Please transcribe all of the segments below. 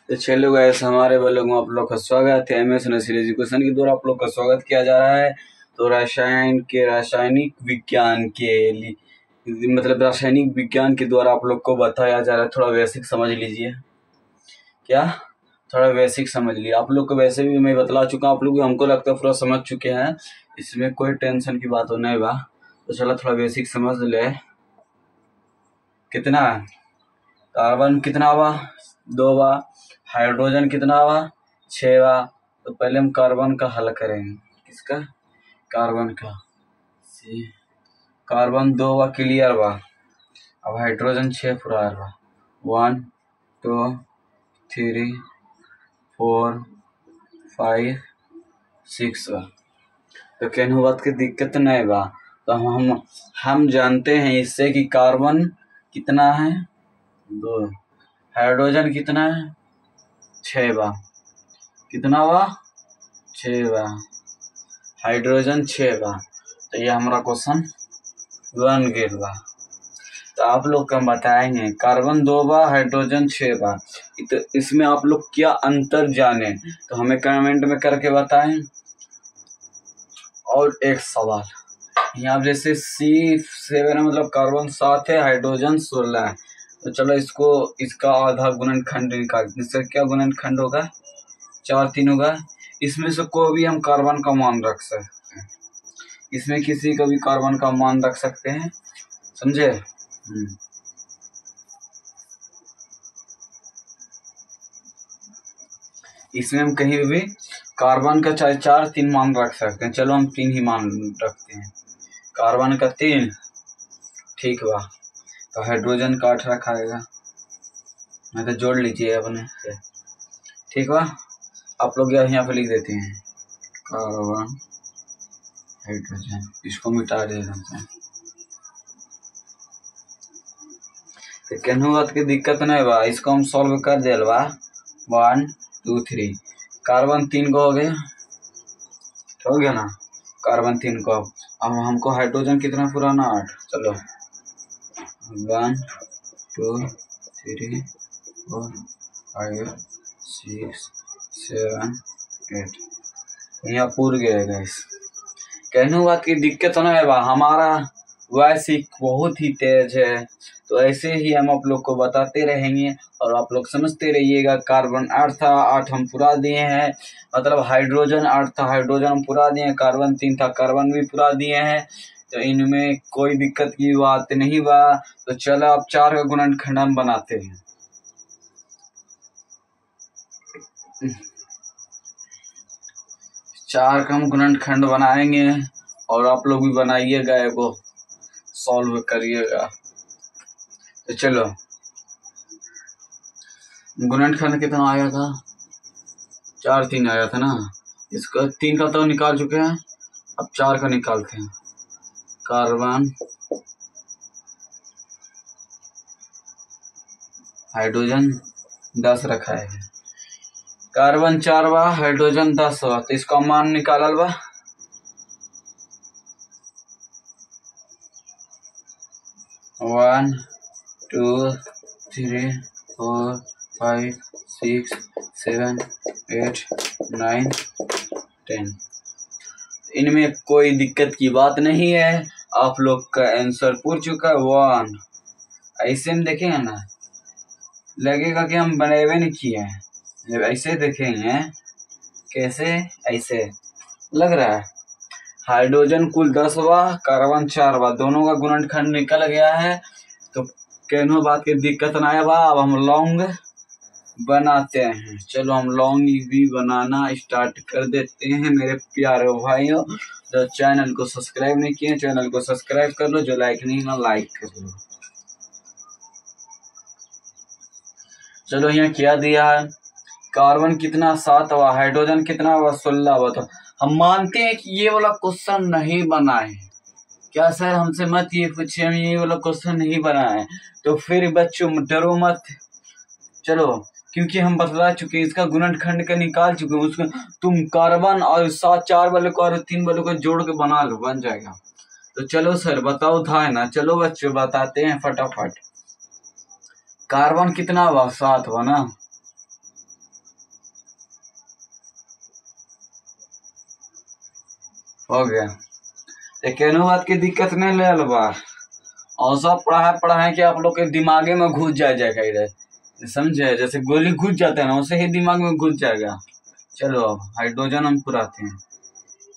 तो चलो गाइस, हमारे वालों में आप लोग का स्वागत है। एमएस नर्सरी एजुकेशन के द्वारा आप लोग का स्वागत किया जा रहा है। तो रासायनिक विज्ञान के लिए मतलब रासायनिक विज्ञान के द्वारा आप लोग को बताया जा रहा है। थोड़ा बेसिक समझ लीजिए। क्या थोड़ा बेसिक समझ लिए आप लोग को। वैसे भी मैं बतला चुका आप लोग, हमको लगता है पूरा समझ चुके हैं, इसमें कोई टेंशन की बात हो नहीं बा। तो चलो थोड़ा बेसिक समझ ले। कितना कार्बन कितना बा? 2 बा। हाइड्रोजन कितना बा? 6 बा। तो पहले हम कार्बन का हल करेंगे। किसका? कार्बन का। कार्बन 2 बा, क्लियर बा। अब हाइड्रोजन 6 पूरा बा। 1 2 3 4 5 6 बा। तो केनहू बात की दिक्कत नहीं बा। तो हम जानते हैं इससे कि कार्बन कितना है? 2। हाइड्रोजन कितना है? 6 बा। कितना बा? 6 बा। हाइड्रोजन 6 बा। तो ये हमारा क्वेश्चन बन गया बा। तो आप लोग को हम बताएंगे कार्बन 2 बा, हाइड्रोजन 6 बा। तो इसमें आप लोग क्या अंतर जाने तो हमें कमेंट में करके बताएं। और एक सवाल यहाँ जैसे C7 मतलब कार्बन 7 है, हाइड्रोजन 16 है। तो चलो इसका आधा गुणनखंड निकाल। इसका क्या गुणनखंड होगा? 4 3 होगा। इसमें से कोई भी हम कार्बन का मान रख सकते हैं। इसमें किसी का भी कार्बन का मान रख सकते हैं, समझे? इसमें हम कहीं भी कार्बन का चाहे 4 3 मान रख सकते हैं। चलो हम 3 ही मान रखते हैं। कार्बन का 3, ठीक बा। तो हाइड्रोजन का 8 रखा आएगा। मैं तो जोड़ लीजिए अपने से, ठीक बा। आप लोग यहाँ पे लिख देते हैं कार्बन हाइड्रोजन, इसको मिटा देते हैं। तो केनहू बात की दिक्कत नहीं बा, इसको हम सॉल्व कर दिल बा। 1 2 3 कार्बन 3 को हो गया ना? कार्बन 3 को। अब हमको हाइड्रोजन कितना पुराना? 8। चलो 1 2 3 4 5 6 7 8 यहाँ पूर गए गैस। कहने बात की दिक्कत तो नहीं बा। हमारा वैसे बहुत ही तेज है, तो ऐसे ही हम आप लोग को बताते रहेंगे और आप लोग समझते रहिएगा। कार्बन 8 था, 8 हम पूरा दिए हैं। मतलब हाइड्रोजन 8 था, हाइड्रोजन हम पूरा दिए हैं। कार्बन 3 था, कार्बन भी पूरा दिए हैं। तो इनमें कोई दिक्कत की बात नहीं बा। तो चलो अब 4 का गुणनखंड हम बनाते हैं। 4 का हम गुणनखंड बनाएंगे और आप लोग भी बनाइएगा, एगो सॉल्व करिएगा। तो चलो गुणनखंड कितना आया था? 4 3 आया था ना। इसका 3 का तो निकाल चुके हैं, अब 4 का निकालते हैं। कार्बन हाइड्रोजन 10 रखा है। कार्बन 4 बा, हाइड्रोजन 10 बा। तो इसका मान निकालल बा। 1 2 3 4 5 6 7 8 9 10। इनमें कोई दिक्कत की बात नहीं है। आप लोग का आंसर पूछ चुका है 1। ऐसे में देखेंगे ना, लगेगा कि हम बनाए नहीं किए हैं। जब ऐसे देखेंगे कैसे, ऐसे लग रहा है। हाइड्रोजन कुल 10 बा, कार्बन 4 बा, दोनों का गुणनखंड निकल गया है। तो केनो बात की दिक्कत ना है बा। अब हम लौंग बनाते हैं। चलो हम लौंग भी बनाना स्टार्ट कर देते हैं मेरे प्यारे भाइयों। जो चैनल को सब्सक्राइब नहीं किए, चैनल को सब्सक्राइब कर लो। जो लाइक नहीं ना, लाइक कर लो। चलो यहाँ क्या दिया है? कार्बन कितना? 7 हुआ। हाइड्रोजन कितना हुआ? 16 हुआ। तो हम मानते हैं कि ये वाला क्वेश्चन नहीं बना है। क्या सर हमसे मत ये पूछिए, हम ये वाला क्वेश्चन नहीं बना है। तो फिर बच्चों डरो मत। चलो क्योंकि हम बतला चुके, इसका गुणनखंड का निकाल चुके। उसको तुम कार्बन और 7 4 वाले को और 3 वाले को जोड़ के बना लो, बन जाएगा। तो चलो सर बताओ था ना। चलो बच्चों बताते हैं फटाफट। कार्बन कितना हुआ? 7 हुआ ना। हो गया। तो केनहू बात की दिक्कत नहीं ले बा, और सब पढ़ाए कि आप लोग के दिमागे में घुस जाए कही रहे, समझे, जैसे गोली घुस जाता है ना वैसे ही दिमाग में घुस जाएगा। चलो अब हाइड्रोजन हम पुराते हैं।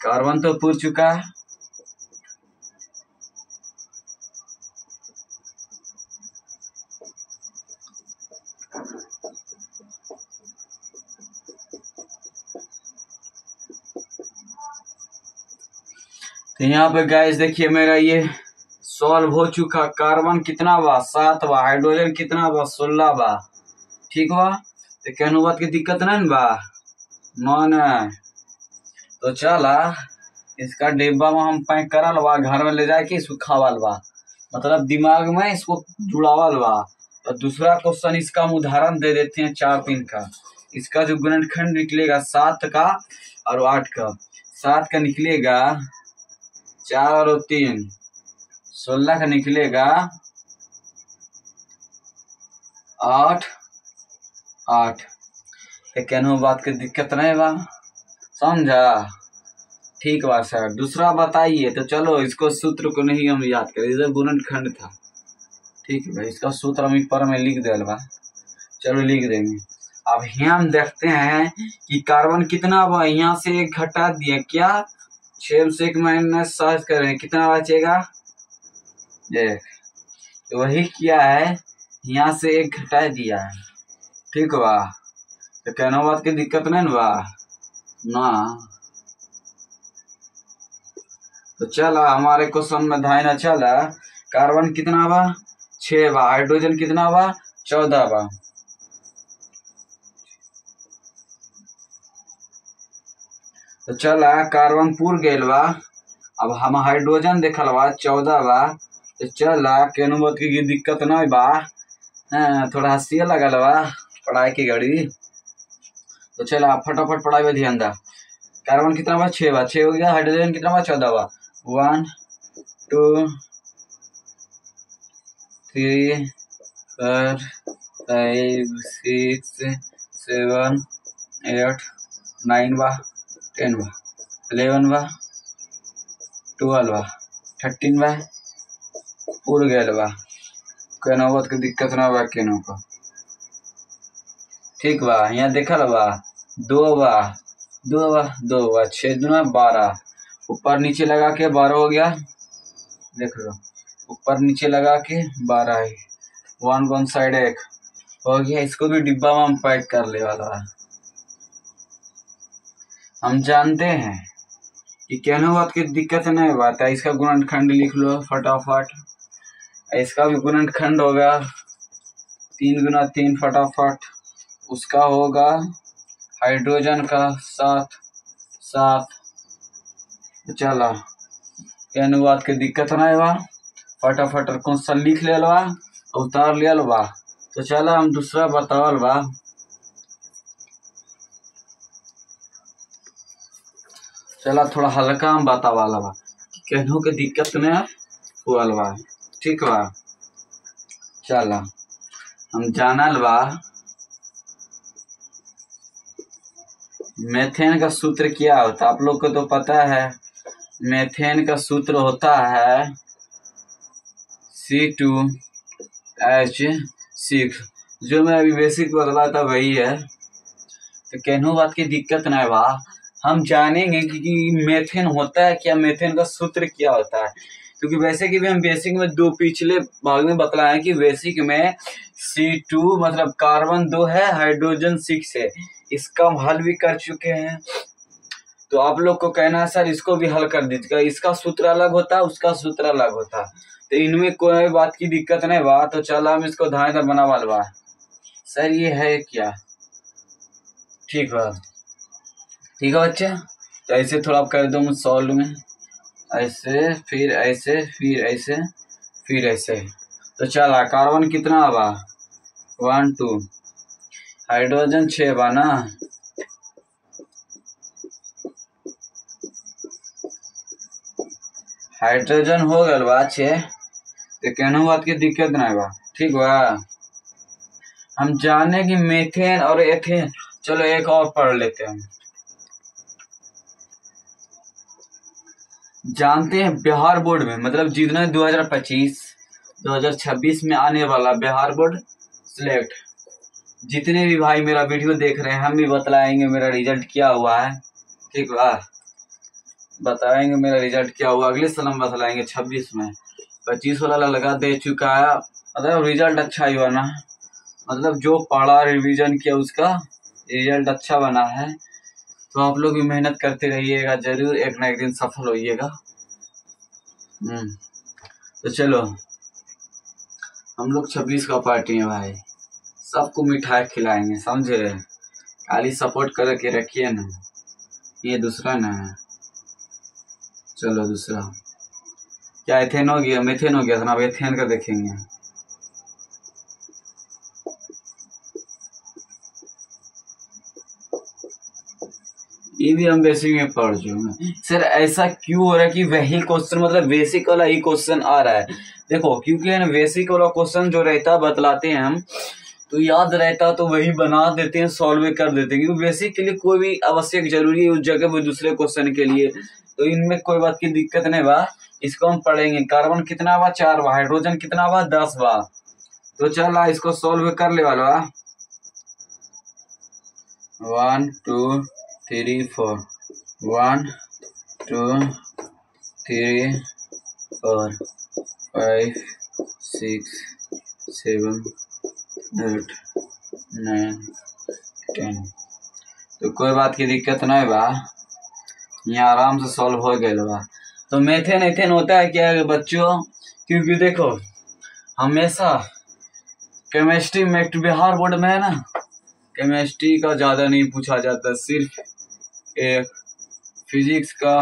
कार्बन तो पूर चुका है। तो यहाँ पे गैस देखिए मेरा ये सॉल्व हो चुका। कार्बन कितना बा 7 बा, हाइड्रोजन कितना बा 16 बा, ठीक बा। तो केनहू बात की दिक्कत नहीं बा, न। तो चला इसका डिब्बा में हम पैक करल बा, घर में ले जाके इसको खावल बा, मतलब दिमाग में इसको जुड़ावल बा। और दूसरा क्वेश्चन इसका हम उदाहरण दे देते हैं 4-3 का। इसका जो गुणनखंड निकलेगा 7 का और 8 का। 7 का निकलेगा 4 और 3, 16 का निकलेगा 8 8। केनहू बात की दिक्कत नहीं बा, समझा, ठीक बा सर। दूसरा बताइए। तो चलो इसको सूत्र को नहीं हम याद करें, इधर गुणनखंड था, ठीक है भाई। इसका सूत्र हम ऊपर में लिख दिया बा, चलो लिख देंगे। अब यहाँ हम देखते हैं कि कार्बन कितना बा, यहाँ से एक घटा दिया क्या, 6 से 1 माइनस 7 करें कितना बचेगा, देख तो वही किया है, यहाँ से एक घटा दिया है, ठीक बा। तो कहना बात की दिक्कत नहीं बा ना। तो चला हमारे क्वेश्चन में ध्यान अच्छा ला। कार्बन कितना बा 6 बा, हाइड्रोजन कितना बा 14 बा। तो चला कार्बन पूर गेल बा। अब हम हाइड्रोजन देखल बा 14 बा। तो चला केनहू बात की दिक्कत नहीं बा, थोड़ा हंसिया लगल बा पढ़ाई की घड़ी। तो चला फटाफट पढ़ाई में ध्यान दा। कार्बन कितना बा 6 बा, 6 हो गया। हाइड्रोजन कितना बा 14 बा। 1 2 3 4 5 6 7 8 9 बा, 10 बा, 11 बा, 12 बा, 13 बा, पूर गए बा। केनहू बात की दिक्कत ना बा केनहू को, ठीक बा। यहाँ देखल बा 2 बा, 2 बा, 2 बा, 6 दूना 12, ऊपर नीचे लगा के 12 हो गया, देख लो ऊपर नीचे लगा के 12 है। 1 साइड 1 हो गया। इसको भी डिब्बा में हम पैक कर ले वाला। हम जानते हैं कि केनहू बात की दिक्कत नहीं बात है। इसका गुणनखंड लिख लो फटाफट। इसका भी गुणनखंड होगा 3 गुना 3 फटाफट। उसका होगा हाइड्रोजन का 7 7। चला केनहू बात की दिक्कत नहीं बा, फटाफट क्वेश्चन लिख ले बा, उतार लिया बा। तो चला हम दूसरा बतावल बा। चला थोड़ा हल्का हम बतावाला बा, केनहू के दिक्कत ने हुआ बा, ठीक बा। चला हम जानल बा मेथेन का सूत्र क्या होता है, आप लोग को तो पता है। मेथेन का सूत्र होता है C2H6, जो मैं अभी बेसिक बतला था वही है। तो केनहू बात की दिक्कत नहीं बा। हम जानेंगे कि मेथेन होता है क्या, मेथेन का सूत्र क्या होता है। क्योंकि वैसे कि भी हम बेसिक में 2 पिछले भाग में बतलाए कि बेसिक में C2 मतलब कार्बन 2 है, हाइड्रोजन 6 है। इसका हम हल भी कर चुके हैं। तो आप लोग को कहना है सर इसको भी हल कर दीजिएगा, इसका सूत्र अलग होता है, उसका सूत्र अलग होता है। तो इनमें कोई बात की दिक्कत नहीं बा। तो चल हम इसको धाए बना बा। सर ये है क्या, ठीक है, ठीक है बच्चा। तो ऐसे थोड़ा आप कर दो सॉल्व में, ऐसे फिर ऐसे फिर ऐसे फिर ऐसे। तो चला कार्बन कितना बा 1 2, हाइड्रोजन 6 बा ना। हाइड्रोजन हो गल बा 6। तो केनहू बात की दिक्कत नहीं बा, ठीक बा। हम जाने कि मेथेन और एथेन, चलो एक और पढ़ लेते हैं। जानते हैं बिहार बोर्ड में मतलब जितने 2025 2026 में आने वाला बिहार बोर्ड सिलेक्ट, जितने भी भाई मेरा वीडियो देख रहे हैं हम भी बतलाएंगे मेरा रिजल्ट क्या हुआ है। ठीक बा, बताएंगे मेरा रिजल्ट क्या हुआ, अगले साल हम बतलाएंगे 26 में। 25 वाला लगा दे चुका है, मतलब रिजल्ट अच्छा ही बना, मतलब जो पढ़ा रिवीजन किया उसका रिजल्ट अच्छा बना है। तो आप लोग भी मेहनत करते रहिएगा, जरूर एक ना एक दिन सफल होइएगा। तो चलो हम लोग 26 का पार्टी है भाई, सबको मिठाई खिलाएंगे, समझे। खाली सपोर्ट करके रखिए ना, ये दूसरा ना है। चलो दूसरा क्या एथेन हो गया, मिथेन हो गया था ना, अब एथेन का देखेंगे। ये भी हम बेसिक में पढ़ चुके हैं। सर ऐसा क्यों हो रहा है कि वही क्वेश्चन मतलब बेसिक वाला ही क्वेश्चन आ रहा है? देखो क्योंकि है ना बेसिक वाला क्वेश्चन जो रहता बतलाते हैं हम, तो याद रहता तो वही बना देते हैं, सॉल्व कर देते हैं, क्योंकि बेसिक के लिए कोई भी आवश्यक जरूरी है उस जगह वो दूसरे क्वेश्चन के लिए, तो इनमें कोई बात की दिक्कत नहीं बा। इसको हम पढ़ेंगे। कार्बन कितना बा 4 बा, हाइड्रोजन कितना बा 10 बा। तो चल इसको सॉल्व कर ले वाला 1 2 3 4 1 2 3 4 5 6 7 8 9 10। तो कोई बात की दिक्कत नहीं बा, यहाँ आराम से सॉल्व हो गए बा। तो मेथेन एथेन होता है क्या है बच्चों, क्योंकि देखो हमेशा केमिस्ट्री में बिहार बोर्ड में है ना, केमिस्ट्री का ज़्यादा नहीं पूछा जाता, सिर्फ एक फिजिक्स का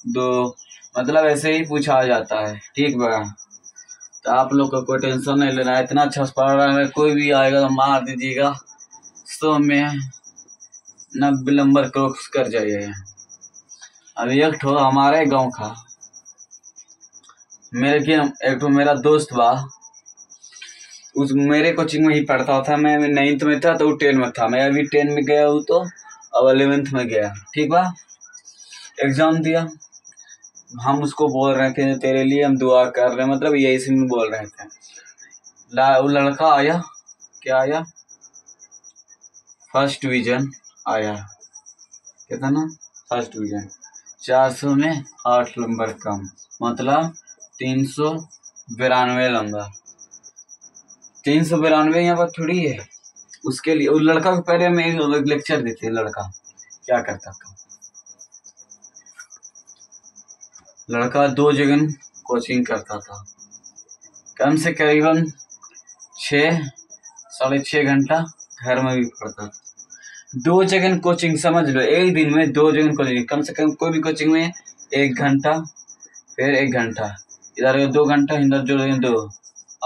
2, मतलब ऐसे ही पूछा जाता है। ठीक बा, तो आप लोग को कोई टेंशन नहीं लेना है, इतना अच्छा पढ़ रहा है, कोई भी आएगा तो मार दीजिएगा, 100 में 90 नंबर क्रॉस कर जाइए। अभी एक ठो हमारे गांव का एक ठो मेरा दोस्त बा, उस मेरे कोचिंग में ही पढ़ता था। मैं 9th में था तो वो 10 में था, मैं अभी 10 में गया हूँ तो अब 11th में गया। ठीक बा, एग्जाम दिया, हम उसको बोल रहे थे तेरे लिए हम दुआ कर रहे हैं, मतलब यही से में बोल रहे थे। वो लड़का आया, क्या आया, फर्स्ट डिवीजन आया, कितना ना फर्स्ट डिवीजन, 400 में 8 नंबर कम, मतलब 392 नंबर। 392 यहाँ पर थोड़ी है, उसके लिए उस लड़का को पहले मैं लेक्चर देते, लड़का क्या करता था, लड़का 2 जगह कोचिंग करता था, कम से करीबन 6-6.5 घंटा घर में भी पढ़ता था। 2 जगह कोचिंग, समझ लो एक दिन में 2 जगह कोचिंग, कम से कम कोई भी कोचिंग में 1 घंटा, फिर 1 घंटा, इधर 2 घंटा, इधर जो 2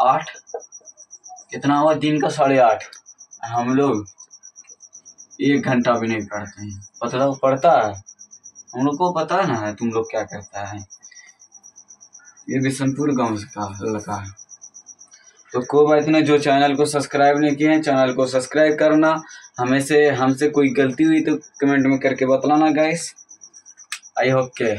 8, कितना हुआ दिन का 8.5। हम लोग 1 घंटा भी नहीं पढ़ते हैं, पता पड़ता है हम लोग को, पता है ना तुम लोग क्या करता है। ये बिशनपुर गांव का लड़का है। तो कोई बात नहीं, जो चैनल को सब्सक्राइब नहीं किए हैं चैनल को सब्सक्राइब करना, हमसे कोई गलती हुई तो कमेंट में करके बतलाना गाइस। आई होप के